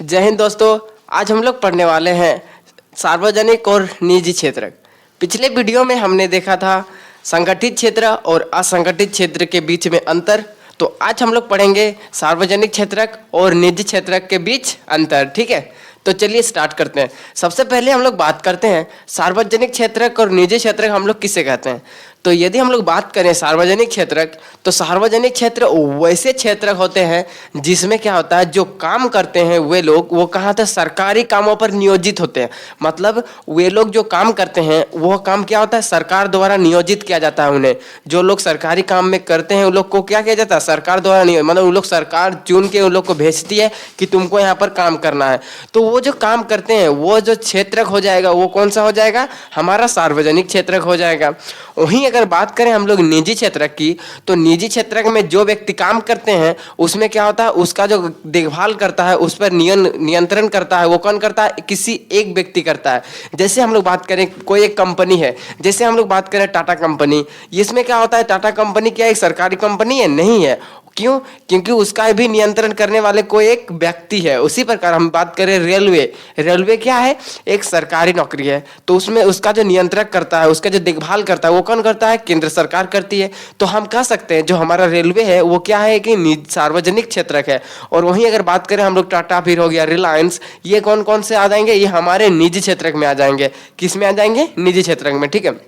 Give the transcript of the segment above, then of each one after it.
जय हिंद दोस्तों। आज हम लोग पढ़ने वाले हैं सार्वजनिक और निजी क्षेत्र। पिछले वीडियो में हमने देखा था संगठित क्षेत्र और असंगठित क्षेत्र के बीच में अंतर। तो आज हम लोग पढ़ेंगे सार्वजनिक क्षेत्र और निजी क्षेत्र के बीच अंतर। ठीक है, तो चलिए स्टार्ट करते हैं। सबसे पहले हम लोग बात करते हैं सार्वजनिक क्षेत्र और निजी क्षेत्र हम लोग किसे कहते हैं। तो यदि हम लोग बात करें सार्वजनिक क्षेत्र, तो सार्वजनिक क्षेत्र वैसे क्षेत्र होते हैं जिसमें क्या होता है, जो काम करते हैं वे लोग वो कहाँ थे, सरकारी कामों पर नियोजित होते हैं। मतलब वे लोग जो काम करते हैं वह काम क्या होता है, सरकार द्वारा नियोजित किया जाता है उन्हें। जो लोग सरकारी काम में करते हैं उन लोग को क्या किया जाता है, सरकार द्वारा मतलब उन लोग सरकार चुन के उन लोग को भेजती है कि तुमको यहाँ पर काम करना है। तो वो जो काम करते हैं वो जो क्षेत्र हो जाएगा वो कौन सा हो जाएगा, हमारा सार्वजनिक क्षेत्र हो जाएगा। वहीं अगर बात करें हम लोग निजी क्षेत्र की, तो निजी क्षेत्र में जो व्यक्ति काम करते हैं उसमें क्या होता है, उसका जो देखभाल करता है उस पर नियंत्रण करता है वो कौन करता है, किसी एक व्यक्ति करता है। जैसे हम लोग बात करें कोई एक कंपनी है, जैसे हम लोग बात करें टाटा कंपनी, इसमें क्या होता है, टाटा कंपनी क्या एक सरकारी कंपनी है? नहीं है। क्यों? क्योंकि उसका भी नियंत्रण करने वाले कोई एक व्यक्ति है। उसी प्रकार हम बात करें रेलवे, रेलवे क्या है, एक सरकारी नौकरी है। तो उसमें उसका जो नियंत्रक करता है, उसका जो देखभाल करता है वो कौन करता है, केंद्र सरकार करती है। तो हम कह सकते हैं जो हमारा रेलवे है वो क्या है कि सार्वजनिक क्षेत्र है। और वहीं अगर बात करें हम लोग टाटा फिर हो गया रिलायंस, ये कौन कौन से आ जाएंगे, ये हमारे निजी क्षेत्र में आ जाएंगे। किस में आ जाएंगे, निजी क्षेत्र में। ठीक है,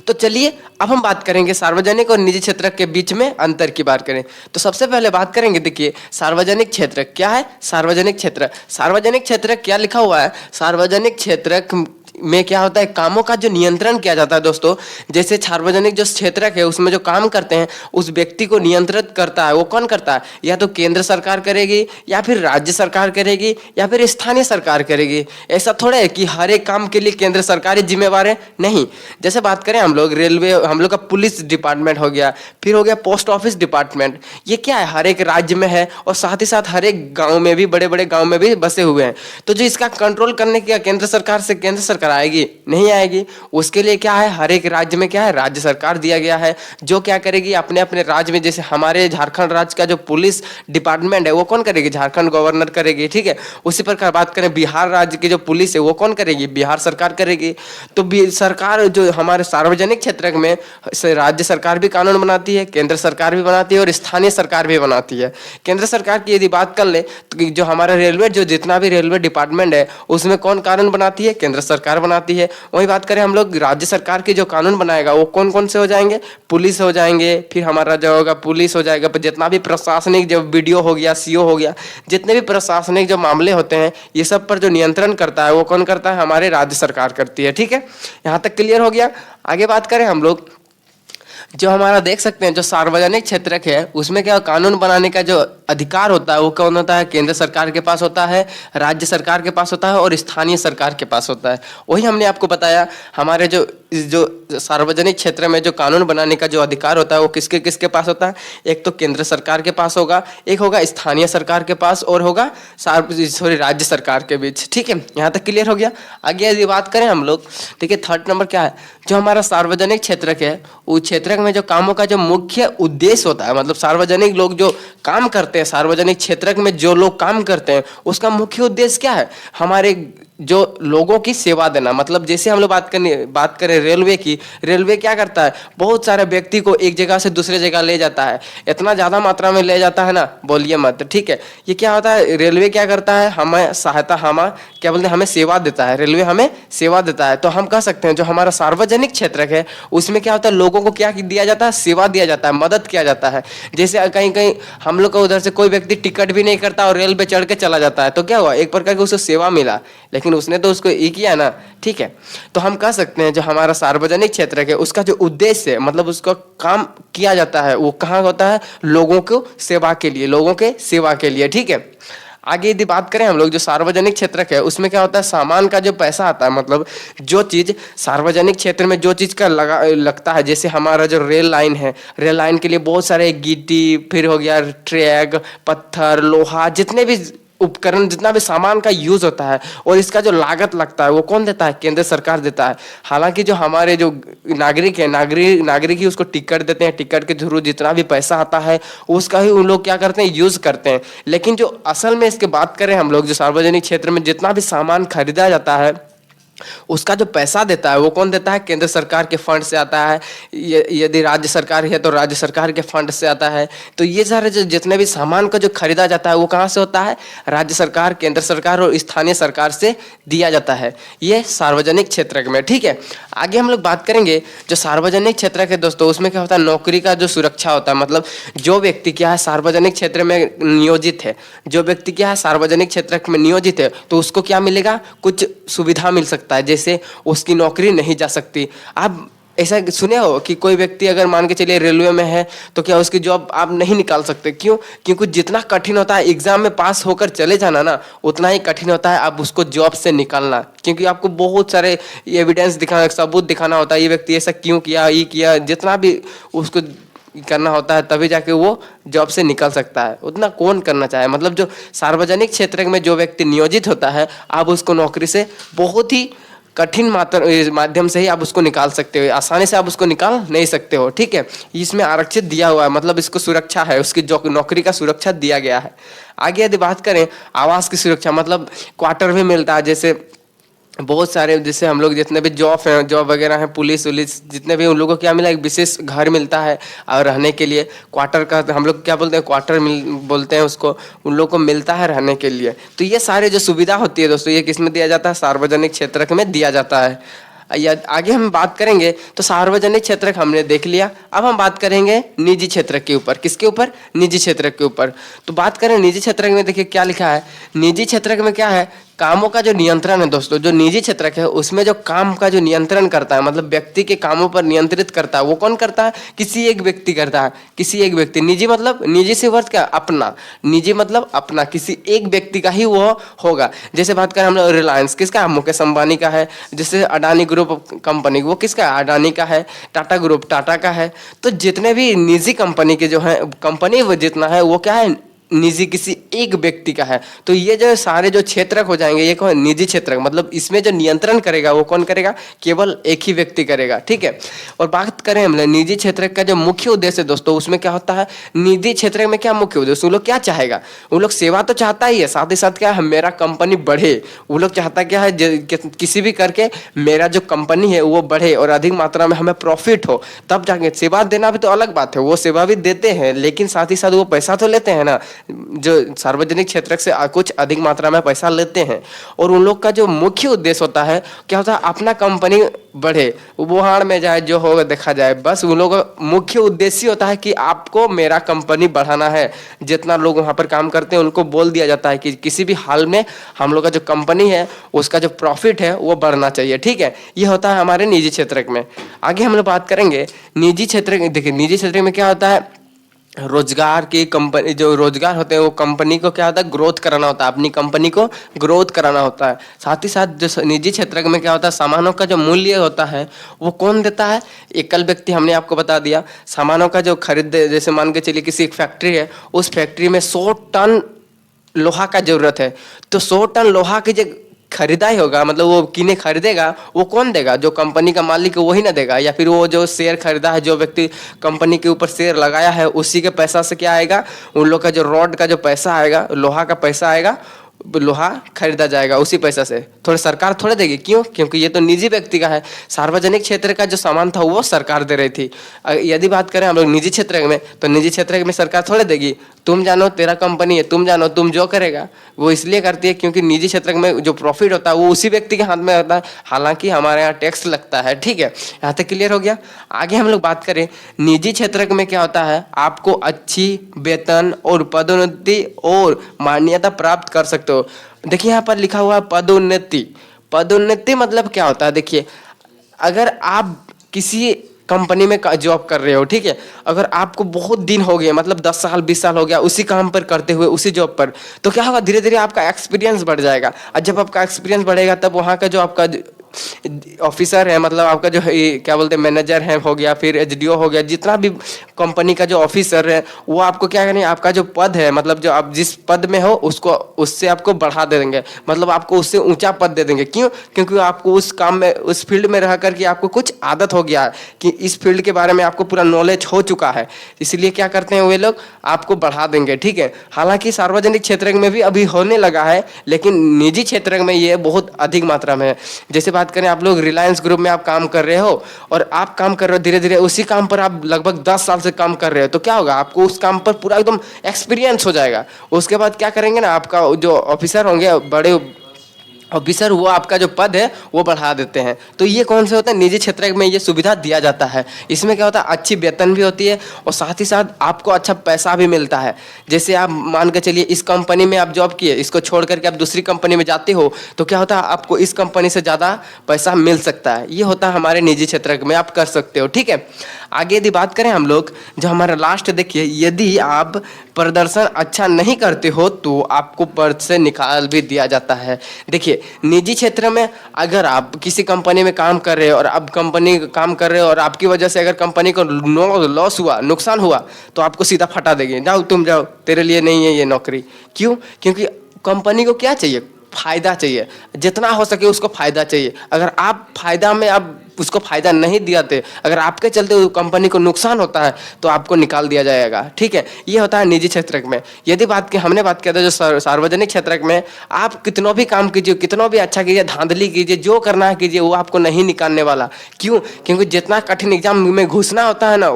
तो चलिए अब हम बात करेंगे सार्वजनिक और निजी क्षेत्र के बीच में अंतर की बात करें। तो सबसे पहले बात करेंगे, देखिए सार्वजनिक क्षेत्र क्या है। सार्वजनिक क्षेत्र, सार्वजनिक क्षेत्र क्या लिखा हुआ है, सार्वजनिक क्षेत्र में क्या होता है, कामों का जो नियंत्रण किया जाता है। दोस्तों जैसे सार्वजनिक जो क्षेत्र है उसमें जो काम करते हैं उस व्यक्ति को नियंत्रित करता है वो कौन करता है, या तो केंद्र सरकार करेगी या फिर राज्य सरकार करेगी या फिर स्थानीय सरकार करेगी। ऐसा थोड़ा है कि हर एक काम के लिए केंद्र सरकार ही जिम्मेवार है, नहीं। जैसे बात करें हम लोग रेलवे, हम लोग का पुलिस डिपार्टमेंट हो गया, फिर हो गया पोस्ट ऑफिस डिपार्टमेंट, ये क्या है, हर एक राज्य में है और साथ ही साथ हर एक गाँव में भी, बड़े बड़े गाँव में भी बसे हुए हैं। तो जो इसका कंट्रोल करने की केंद्र सरकार से केंद्र सरकार आएगी, नहीं आएगी। उसके लिए क्या है, हर एक राज्य में क्या है, राज्य सरकार दिया गया है जो क्या करेगी, अपने अपने राज्य में। जैसे हमारे झारखंड राज्य का जो पुलिस डिपार्टमेंट है वो कौन करेगी, झारखंड गवर्नर करेगी। ठीक है, उसी प्रकार बात करें बिहार राज्य की जो पुलिस है वो कौन करेगी, बिहार सरकार करेगी। तो सरकार जो हमारे सार्वजनिक क्षेत्र में राज्य सरकार भी कानून बनाती है, केंद्र सरकार भी बनाती है और स्थानीय सरकार भी बनाती है। केंद्र सरकार की यदि बात कर ले तो जो हमारा रेलवे, जो जितना भी रेलवे डिपार्टमेंट है उसमें कौन कानून बनाती है, केंद्र सरकार बनाती है। वही बात करें हम लोग राज्य सरकार की जो कानून बनाएगा वो कौन कौन से हो जाएंगे, पुलिस हो जाएंगे, फिर हमारा जो होगा पुलिस हो जाएगा, पर जितना भी प्रशासनिक जो बीडीओ हो गया, सीओ हो गया, जितने भी प्रशासनिक जो मामले होते हैं ये सब पर जो नियंत्रण करता है वो कौन करता है, हमारे राज्य सरकार करती है। ठीक है, यहाँ तक क्लियर हो गया। आगे बात करें हम लोग, जो हमारा देख सकते हैं जो सार्वजनिक क्षेत्र है उसमें क्या कानून बनाने का जो अधिकार होता है वो कौन होता है, केंद्र सरकार के पास होता है, राज्य सरकार के पास होता है और स्थानीय सरकार के पास होता है। वही हमने आपको बताया, हमारे जो सार्वजनिक क्षेत्र में जो कानून बनाने का जो अधिकार होता है वो किसके किसके पास होता है, एक तो केंद्र सरकार के पास होगा, एक होगा स्थानीय सरकार के पास और होगा राज्य सरकार के बीच। ठीक है, यहाँ तक क्लियर हो गया। आगे यदि बात करें हम लोग, ठीक है, थर्ड नंबर क्या है, जो हमारा सार्वजनिक क्षेत्र है उस क्षेत्र में जो कामों का जो मुख्य उद्देश्य होता है, मतलब सार्वजनिक लोग जो काम करते हैं, सार्वजनिक क्षेत्र में जो लोग काम करते हैं उसका मुख्य उद्देश्य क्या है, हमारे जो लोगों की सेवा देना। मतलब जैसे हम लोग बात करें रेलवे की, रेलवे क्या करता है, बहुत सारे व्यक्ति को एक जगह से दूसरे जगह ले जाता है, इतना ज़्यादा मात्रा में ले जाता है ना, बोलिए मत। ठीक है, ये क्या होता है, रेलवे क्या करता है, हमें सहायता, हमें क्या बोलते हैं, हमें सेवा देता है, रेलवे हमें सेवा देता है। तो हम कह सकते हैं जो हमारा सार्वजनिक क्षेत्र है उसमें क्या होता है, लोगों को क्या दिया जाता है, सेवा दिया जाता है, मदद किया जाता है। जैसे कहीं कहीं हम लोग को उधर से कोई व्यक्ति टिकट भी नहीं करता और रेल पे चढ़ के चला जाता है, तो क्या हुआ, एक प्रकार की उसको सेवा मिला, लेकिन उसने तो उसको ये किया ना। ठीक है, तो हम कह सकते हैं जो हमारा सार्वजनिक क्षेत्र है उसका जो उद्देश्य है, मतलब उसका काम किया जाता है वो कहाँ होता है, लोगों को सेवा के लिए, लोगों के सेवा के लिए। ठीक है, आगे यदि बात करें हम लोग जो सार्वजनिक क्षेत्र है उसमें क्या होता है, सामान का जो पैसा आता है, मतलब जो चीज़ सार्वजनिक क्षेत्र में जो चीज़ का लगता है, जैसे हमारा जो रेल लाइन है, रेल लाइन के लिए बहुत सारे गिट्टी, फिर हो गया ट्रैक, पत्थर, लोहा, जितने भी उपकरण, जितना भी सामान का यूज होता है और इसका जो लागत लगता है वो कौन देता है? केंद्र सरकार देता है। हालांकि जो हमारे जो नागरिक है, नागरिक ही उसको टिकट देते हैं, टिकट के थ्रू जितना भी पैसा आता है उसका ही उन लोग क्या करते हैं? यूज करते हैं। लेकिन जो असल में इसके बात करें हम लोग, जो सार्वजनिक क्षेत्र में जितना भी सामान खरीदा जाता है उसका जो पैसा देता है वो कौन देता है? केंद्र सरकार के फंड से आता है। यदि राज्य सरकार है तो राज्य सरकार के फंड से आता है। तो ये सारे जो जितने भी सामान का जो खरीदा जाता है वो कहाँ से होता है? राज्य सरकार, केंद्र सरकार और स्थानीय सरकार से दिया जाता है। ये सार्वजनिक क्षेत्र में, ठीक है। आगे हम लोग बात करेंगे जो सार्वजनिक क्षेत्र के दोस्तों, उसमें क्या होता है? नौकरी का जो सुरक्षा होता है, मतलब जो व्यक्ति क्या है सार्वजनिक क्षेत्र में नियोजित है, जो व्यक्ति क्या है सार्वजनिक क्षेत्र में नियोजित है, तो उसको क्या मिलेगा? कुछ सुविधा मिल सकता है, जैसे उसकी नौकरी नहीं जा सकती। आप ऐसा सुने हो कि कोई व्यक्ति अगर मान के चलिए रेलवे में है तो क्या उसकी जॉब आप नहीं निकाल सकते? क्यों? क्योंकि जितना कठिन होता है एग्जाम में पास होकर चले जाना ना, उतना ही कठिन होता है आप उसको जॉब से निकालना। क्योंकि आपको बहुत सारे एविडेंस दिखाना, सबूत दिखाना होता है, ये व्यक्ति ऐसा क्यों किया, ये किया, जितना भी उसको करना होता है, तभी जाके वो जॉब से निकल सकता है। उतना कौन करना चाहे? मतलब जो सार्वजनिक क्षेत्र में जो व्यक्ति नियोजित होता है, आप उसको नौकरी से बहुत ही कठिन माध्यम से ही आप उसको निकाल सकते हो, आसानी से आप उसको निकाल नहीं सकते हो, ठीक है। इसमें आरक्षित दिया हुआ है, मतलब इसको सुरक्षा है, उसकी जो नौकरी का सुरक्षा दिया गया है। आगे यदि बात करें आवास की सुरक्षा, मतलब क्वार्टर भी मिलता है, जैसे बहुत सारे, जैसे हम लोग जितने भी जॉब वगैरह हैं, पुलिस वुलिस जितने भी, उन लोगों को क्या मिला? एक विशेष घर मिलता है और रहने के लिए। क्वार्टर का हम लोग क्या बोलते हैं? क्वार्टर बोलते हैं उसको, उन लोगों को मिलता है रहने के लिए। तो ये सारे जो सुविधा होती है दोस्तों, ये किस में दिया जाता है? सार्वजनिक क्षेत्र में दिया जाता है। आगे हम बात करेंगे तो सार्वजनिक क्षेत्र हमने देख लिया। अब हम बात करेंगे निजी क्षेत्र के ऊपर। किसके ऊपर? निजी क्षेत्र के ऊपर। तो बात करें निजी क्षेत्र में, देखिए क्या लिखा है। निजी क्षेत्र में क्या है? कामों का जो नियंत्रण है दोस्तों, जो निजी क्षेत्र है उसमें जो काम का जो नियंत्रण करता है, मतलब व्यक्ति के कामों पर नियंत्रित करता है, वो कौन करता है? किसी एक व्यक्ति करता है। किसी एक व्यक्ति। निजी मतलब, निजी से अर्थ क्या? अपना। निजी मतलब अपना, किसी एक व्यक्ति का ही वो होगा। जैसे बात करें हम लोग रिलायंस, किसका है? मुकेश अंबानी का है। जैसे अडानी ग्रुप कंपनी, वो किसका है? अडानी का है। टाटा ग्रुप टाटा का है। तो जितने भी निजी कंपनी के जो है, कंपनी वो जितना है वो क्या है? निजी, किसी एक व्यक्ति का है। तो ये जो सारे जो क्षेत्र हो जाएंगे ये कौन? निजी क्षेत्र। मतलब इसमें जो नियंत्रण करेगा वो कौन करेगा? केवल एक ही व्यक्ति करेगा, ठीक है। और बात करें हम निजी क्षेत्र का जो मुख्य उद्देश्य है दोस्तों, उसमें क्या होता है? निजी क्षेत्र में क्या मुख्य उद्देश्य? वो लोग क्या चाहेगा? वो लोग सेवा तो चाहता ही है, साथ ही साथ क्या है? मेरा कंपनी बढ़े। वो लोग चाहता क्या है? किसी भी करके मेरा जो कंपनी है वो बढ़े और अधिक मात्रा में हमें प्रॉफिट हो, तब जाके। सेवा देना भी तो अलग बात है, वो सेवा भी देते हैं, लेकिन साथ ही साथ वो पैसा तो लेते हैं ना, जो सार्वजनिक क्षेत्र से कुछ अधिक मात्रा में पैसा लेते हैं। और उन लोग का जो मुख्य उद्देश्य होता है क्या होता है? अपना कंपनी बढ़े, वुहान में जाए, जो होगा देखा जाए। बस उन लोगों का मुख्य उद्देश्य होता है कि आपको मेरा कंपनी बढ़ाना है। जितना लोग वहाँ पर काम करते हैं उनको बोल दिया जाता है कि किसी भी हाल में हम लोग का जो कंपनी है उसका जो प्रॉफिट है वो बढ़ना चाहिए, ठीक है। ये होता है हमारे निजी क्षेत्र में। आगे हम लोग बात करेंगे निजी क्षेत्र। देखिए निजी क्षेत्र में क्या होता है? रोजगार की कंपनी, जो रोजगार होते हैं वो कंपनी को क्या होता है? ग्रोथ कराना होता है, अपनी कंपनी को ग्रोथ कराना होता है। साथ ही साथ जो निजी क्षेत्र में क्या होता है? सामानों का जो मूल्य होता है वो कौन देता है? एकल व्यक्ति। हमने आपको बता दिया सामानों का जो खरीद, जैसे मान के चलिए किसी एक फैक्ट्री है, उस फैक्ट्री में 100 टन लोहा का जरूरत है, तो 100 टन लोहा की जो खरीदा ही होगा, मतलब वो किने खरीदेगा, वो कौन देगा? जो कंपनी का मालिक है वही ना देगा, या फिर वो जो शेयर खरीदा है, जो व्यक्ति कंपनी के ऊपर शेयर लगाया है, उसी के पैसा से क्या आएगा? उन लोग का जो रॉड का जो पैसा आएगा, लोहा का पैसा आएगा, लोहा खरीदा जाएगा उसी पैसा से। थोड़ा सरकार थोड़े देगी, क्यों? क्योंकि ये तो निजी व्यक्ति का है। सार्वजनिक क्षेत्र का जो सामान था वो सरकार दे रही थी। यदि बात करें हम लोग निजी क्षेत्र में, तो निजी क्षेत्र में सरकार थोड़े देगी। तुम जानो, तेरा कंपनी है, तुम जानो, तुम जो करेगा। वो इसलिए करती है क्योंकि निजी क्षेत्र में जो प्रॉफिट होता है वो उसी व्यक्ति के हाथ में होता है। हालांकि हमारे यहाँ टैक्स लगता है, ठीक है। यहाँ तक क्लियर हो गया। आगे हम लोग बात करें निजी क्षेत्र में क्या होता है? आपको अच्छी वेतन और पदोन्नति और मान्यता प्राप्त कर सकते हो। देखिए यहाँ पर लिखा हुआ है पदोन्नति। पदोन्नति मतलब क्या होता है? देखिए अगर आप किसी कंपनी में जॉब कर रहे हो, ठीक है, अगर आपको बहुत दिन हो गए, मतलब 10 साल 20 साल हो गया उसी काम पर करते हुए, उसी जॉब पर, तो क्या होगा? धीरे धीरे आपका एक्सपीरियंस बढ़ जाएगा। और जब आपका एक्सपीरियंस बढ़ेगा तब वहाँ का जो आपका ऑफिसर है, मतलब आपका जो क्या बोलते हैं मैनेजर है हो गया, फिर एचडीओ हो गया, जितना भी कंपनी का जो ऑफिसर है वो आपको क्या करेंगे, आपका जो पद है मतलब जो आप जिस पद में हो उसको उससे आपको बढ़ा दे देंगे, मतलब आपको उससे ऊंचा पद दे देंगे। क्यों? क्योंकि आपको उस काम में उस फील्ड में रह करके आपको कुछ आदत हो गया है कि इस फील्ड के बारे में आपको पूरा नॉलेज हो चुका है, इसलिए क्या करते हैं वे लोग आपको बढ़ा देंगे। ठीक है, हालांकि सार्वजनिक क्षेत्र में भी अभी होने लगा है, लेकिन निजी क्षेत्र में ये बहुत अधिक मात्रा में है। जैसे बात करें, आप लोग रिलायंस ग्रुप में आप काम कर रहे हो और आप काम कर रहे हो, धीरे धीरे उसी काम पर आप लगभग 10 साल से काम कर रहे हो, तो क्या होगा, आपको उस काम पर पूरा एकदम एक्सपीरियंस हो जाएगा। उसके बाद क्या करेंगे ना, आपका जो ऑफिसर होंगे, बड़े ऑफिसर, वो आपका जो पद है वो बढ़ा देते हैं। तो ये कौन से होता है, निजी क्षेत्र में ये सुविधा दिया जाता है। इसमें क्या होता है, अच्छी वेतन भी होती है और साथ ही साथ आपको अच्छा पैसा भी मिलता है। जैसे आप मान के चलिए इस कंपनी में आप जॉब किए, इसको छोड़ करके आप दूसरी कंपनी में जाते हो, तो क्या होता है, आपको इस कंपनी से ज़्यादा पैसा मिल सकता है। ये होता है हमारे निजी क्षेत्र में आप कर सकते हो। ठीक है, आगे यदि बात करें हम लोग, जो हमारा लास्ट देखिए, यदि आप प्रदर्शन अच्छा नहीं करते हो तो आपको पद से निकाल भी दिया जाता है। देखिए, निजी क्षेत्र में अगर आप किसी कंपनी में काम कर रहे हो और अब कंपनी काम कर रहे हो और आपकी वजह से अगर कंपनी को लॉस हुआ, नुकसान हुआ, तो आपको सीधा फटा देंगे, जाओ तुम जाओ, तेरे लिए नहीं है ये नौकरी। क्यों? क्योंकि कंपनी को क्या चाहिए, फायदा चाहिए, जितना हो सके उसको फायदा चाहिए। अगर आप फायदा में आप उसको फायदा नहीं दियाते, अगर आपके चलते कंपनी को नुकसान होता है तो आपको निकाल दिया जाएगा। ठीक है, ये होता है निजी क्षेत्र में। यदि बात की हमने बात किया था जो सार्वजनिक क्षेत्र में, आप कितना भी काम कीजिए, कितना भी अच्छा कीजिए, धांधली कीजिए, जो करना है कीजिए, वो आपको नहीं निकालने वाला। क्यों? क्योंकि जितना कठिन एग्जाम में घुसना होता है ना,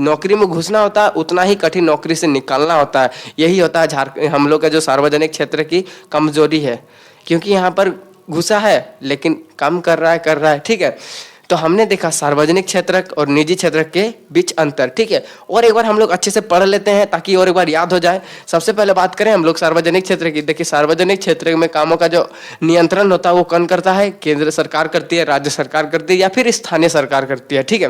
नौकरी में घुसना होता है, उतना ही कठिन नौकरी से निकालना होता है। यही होता है हम लोग का जो सार्वजनिक क्षेत्र की कमजोरी है, क्योंकि यहाँ पर घुसा है लेकिन काम कर रहा है। ठीक है, तो हमने देखा सार्वजनिक क्षेत्र और निजी क्षेत्र के बीच अंतर। ठीक है, और एक बार हम लोग अच्छे से पढ़ लेते हैं ताकि और एक बार याद हो जाए। सबसे पहले बात करें हम लोग सार्वजनिक क्षेत्र की। देखिए, सार्वजनिक क्षेत्र में कामों का जो नियंत्रण होता है वो कौन करता है, केंद्र सरकार करती है, राज्य सरकार करती है या फिर स्थानीय सरकार करती है। ठीक है,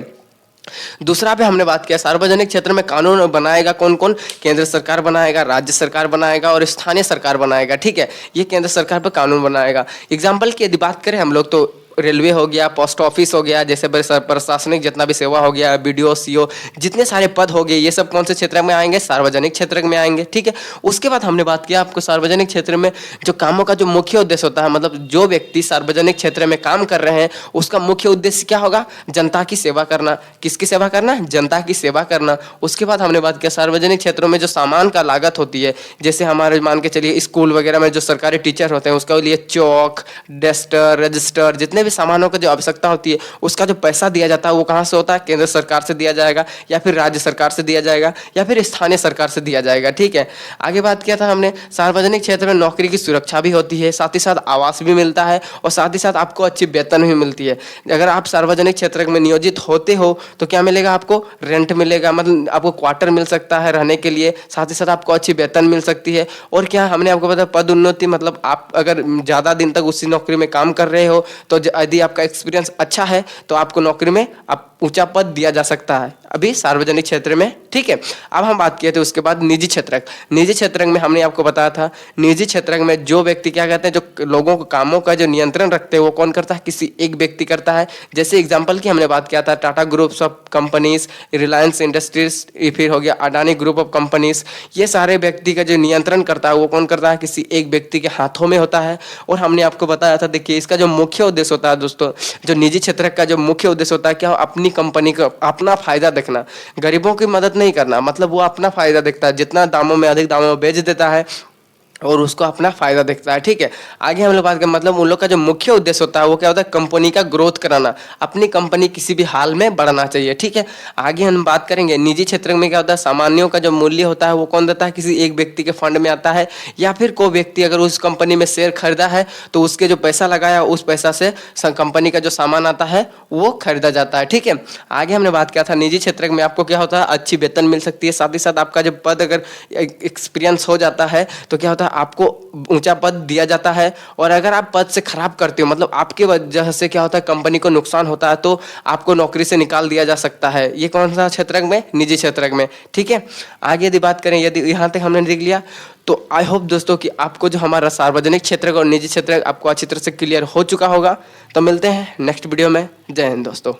दूसरा पे हमने बात किया, सार्वजनिक क्षेत्र में कानून बनाएगा कौन कौन, केंद्र सरकार बनाएगा, राज्य सरकार बनाएगा और स्थानीय सरकार बनाएगा। ठीक है, ये केंद्र सरकार पर कानून बनाएगा। एग्जाम्पल की यदि बात करें हम लोग, तो रेलवे हो गया, पोस्ट ऑफिस हो गया, जैसे प्रशासनिक जितना भी सेवा हो गया, बीडीओ, सीओ, जितने सारे पद हो गए, ये सब कौन से क्षेत्र में आएंगे, सार्वजनिक क्षेत्र में आएंगे। ठीक है, उसके बाद हमने बात किया आपको सार्वजनिक क्षेत्र में जो कामों का जो मुख्य उद्देश्य होता है, मतलब जो व्यक्ति सार्वजनिक क्षेत्र में काम कर रहे हैं उसका मुख्य उद्देश्य क्या होगा, जनता की सेवा करना। किसकी सेवा करना? जनता की सेवा करना। उसके बाद हमने बात किया सार्वजनिक क्षेत्रों में जो सामान का लागत होती है, जैसे हमारे मान के चलिए स्कूल वगैरह में जो सरकारी टीचर होते हैं उसके लिए चौक, डस्टर, रजिस्टर, जितने सामानों की जो आवश्यकता होती है उसका जो पैसा दिया जाता है वो कहां से होता है, केंद्र सरकार से दिया जाएगा या फिर राज्य सरकार से दिया जाएगा या फिर स्थानीय सरकार से दिया जाएगा। ठीक है, आगे बात किया था हमने सार्वजनिक क्षेत्र में नौकरी की सुरक्षा भी होती है, साथ ही साथ आवास भी मिलता है और साथ ही साथ आपको अच्छी वेतन भी मिलती है। अगर आप सार्वजनिक क्षेत्र में नियोजित होते हो तो क्या मिलेगा, आपको रेंट मिलेगा, मतलब आपको क्वार्टर मिल सकता है रहने के लिए, साथ ही साथ आपको अच्छी वेतन मिल सकती है। और क्या हमने आपको बताया पद उन्नति, मतलब आप अगर ज़्यादा दिन तक उसी नौकरी में काम कर रहे हो तो यदि आपका एक्सपीरियंस अच्छा है तो आपको नौकरी में आप ऊंचा पद दिया जा सकता है अभी सार्वजनिक क्षेत्र में। ठीक है, अब हम बात किए थे उसके बाद निजी क्षेत्र। निजी क्षेत्र में हमने आपको बताया था, निजी क्षेत्र में जो व्यक्ति क्या कहते हैं, जो लोगों को कामों का जो नियंत्रण रखते हैं वो कौन करता है, किसी एक व्यक्ति करता है। जैसे एग्जांपल की हमने बात किया था Tata groups of companies, Reliance industries, फिर हो गया अडानी ग्रुप ऑफ कंपनीज, ये सारे व्यक्ति का जो नियंत्रण करता है वो कौन करता है, किसी एक व्यक्ति के हाथों में होता है। और हमने आपको बताया था, देखिए इसका जो मुख्य उद्देश्य होता है दोस्तों, जो निजी क्षेत्र का जो मुख्य उद्देश्य होता है क्या, अपनी कंपनी का अपना फायदा देखना, गरीबों की मदद नहीं करना, मतलब वो अपना फायदा देखता है, जितना दामों में अधिक दामों में बेच देता है और उसको अपना फायदा दिखता है। ठीक है, आगे हम लोग बात करें, मतलब उन लोग का जो मुख्य उद्देश्य होता है वो क्या होता है, कंपनी का ग्रोथ कराना, अपनी कंपनी किसी भी हाल में बढ़ना चाहिए। ठीक है, आगे हम बात करेंगे निजी क्षेत्र में क्या होता है, सामान्यों का जो मूल्य होता है वो कौन देता है, किसी एक व्यक्ति के फंड में आता है या फिर कोई व्यक्ति अगर उस कंपनी में शेयर खरीदा है तो उसके जो पैसा लगाया उस पैसा से कंपनी का जो सामान आता है वो खरीदा जाता है। ठीक है, आगे हमने बात किया था निजी क्षेत्र में आपको क्या होता है, अच्छी वेतन मिल सकती है, साथ ही साथ आपका जब पद अगर एक्सपीरियंस हो जाता है तो क्या होता है, आपको ऊंचा पद दिया जाता है, और अगर आप पद से खराब करते हो, मतलब आपके वजह से क्या होता है, कंपनी को नुकसान होता है, तो आपको नौकरी से निकाल दिया जा सकता है। ये कौन सा क्षेत्र में? निजी क्षेत्र में। ठीक है, आगे यदि बात करें, यदि यहाँ तक हमने देख लिया, तो आई होप दोस्तों कि आपको जो हमारा सार्वजनिक क्षेत्र और निजी क्षेत्र आपको अच्छी तरह से क्लियर हो चुका होगा। तो मिलते हैं नेक्स्ट वीडियो में। जय हिंद दोस्तों।